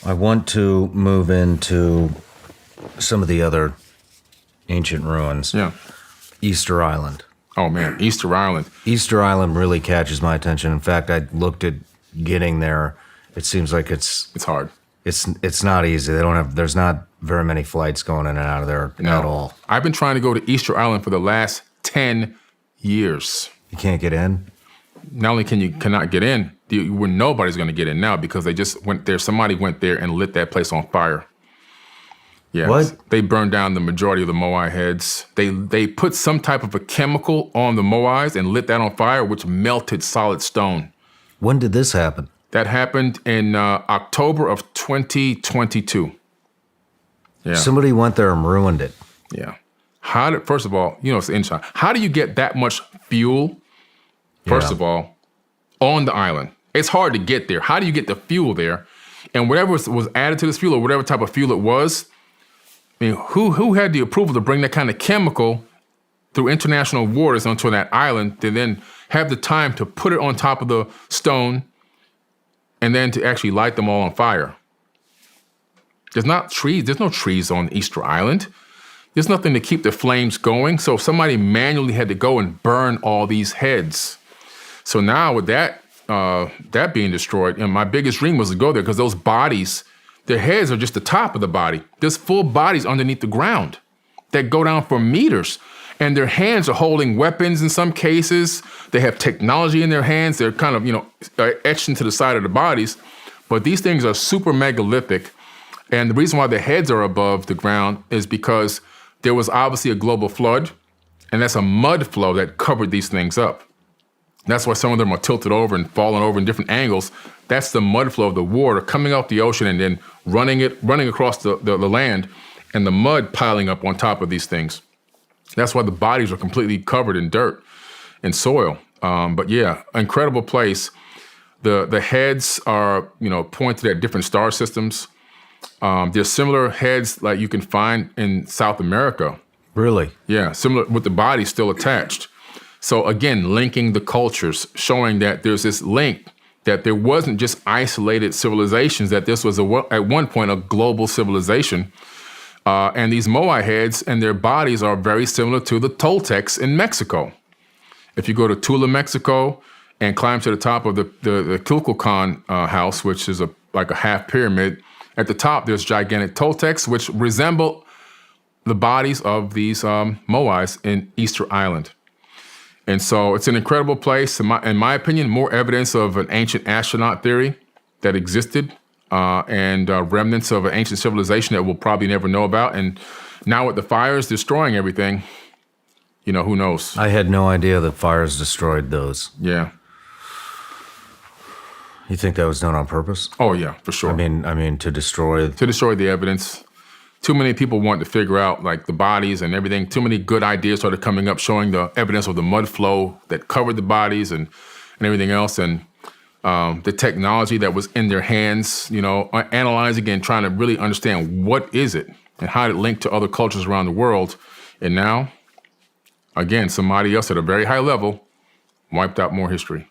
I want to move into some of the other ancient ruins. Yeah. Easter Island. Oh, man, Easter Island. Easter Island really catches my attention. In fact, I looked at getting there. It seems like it's hard. It's not easy. There's not very many flights going in and out of there at all. I've been trying to go to Easter Island for the last 10 years. You can't get in? Not only cannot get in, nobody's going to get in now because they just went there. Somebody went there and lit that place on fire. Yeah, what? They burned down the majority of the moai heads. They put some type of a chemical on the moais and lit that on fire, which melted solid stone. When did this happen? That happened in October of 2022. Yeah. Somebody went there and ruined it. Yeah. First of all, it's inside. How do you get that much fuel, first of all, on the island? It's hard to get there. How do you get the fuel there? And whatever was added to this fuel or whatever type of fuel it was, I mean, who had the approval to bring that kind of chemical through international waters onto that island to then have the time to put it on top of the stone and then to actually light them all on fire? There's no trees on Easter Island. There's nothing to keep the flames going. So somebody manually had to go and burn all these heads. So now with that being destroyed, my biggest dream was to go there because those bodies, their heads are just the top of the body. There's full bodies underneath the ground that go down for meters. And their hands are holding weapons in some cases. They have technology in their hands. They're kind of, etched into the side of the bodies. But these things are super megalithic. And the reason why the heads are above the ground is because there was obviously a global flood, and that's a mud flow that covered these things up. That's why some of them are tilted over and falling over in different angles. That's the mud flow of the water coming off the ocean and then running across the land, and the mud piling up on top of these things. That's why the bodies are completely covered in dirt and soil. But yeah, incredible place. The heads are, pointed at different star systems. There's similar heads like you can find in South America. Really? Yeah, similar with the body still attached. So again, linking the cultures, showing that there's this link, that there wasn't just isolated civilizations, that this was at one point a global civilization. And these moai heads and their bodies are very similar to the Toltecs in Mexico. If you go to Tula, Mexico, and climb to the top of the Kukulkan house, which is like a half pyramid, at the top there's gigantic Toltecs, which resemble the bodies of these moais in Easter Island. And so it's an incredible place. In my opinion, more evidence of an ancient astronaut theory that existed. And remnants of an ancient civilization that we'll probably never know about. And now with the fires destroying everything, who knows? I had no idea that fires destroyed those. Yeah. You think that was done on purpose? Oh, yeah, for sure. I mean, to destroy... To destroy the evidence. Too many people wanted to figure out, like, the bodies and everything. Too many good ideas started coming up showing the evidence of the mud flow that covered the bodies and everything else. And the technology that was in their hands, analyzing and trying to really understand what is it and how it linked to other cultures around the world. And now, again, somebody else at a very high level wiped out more history.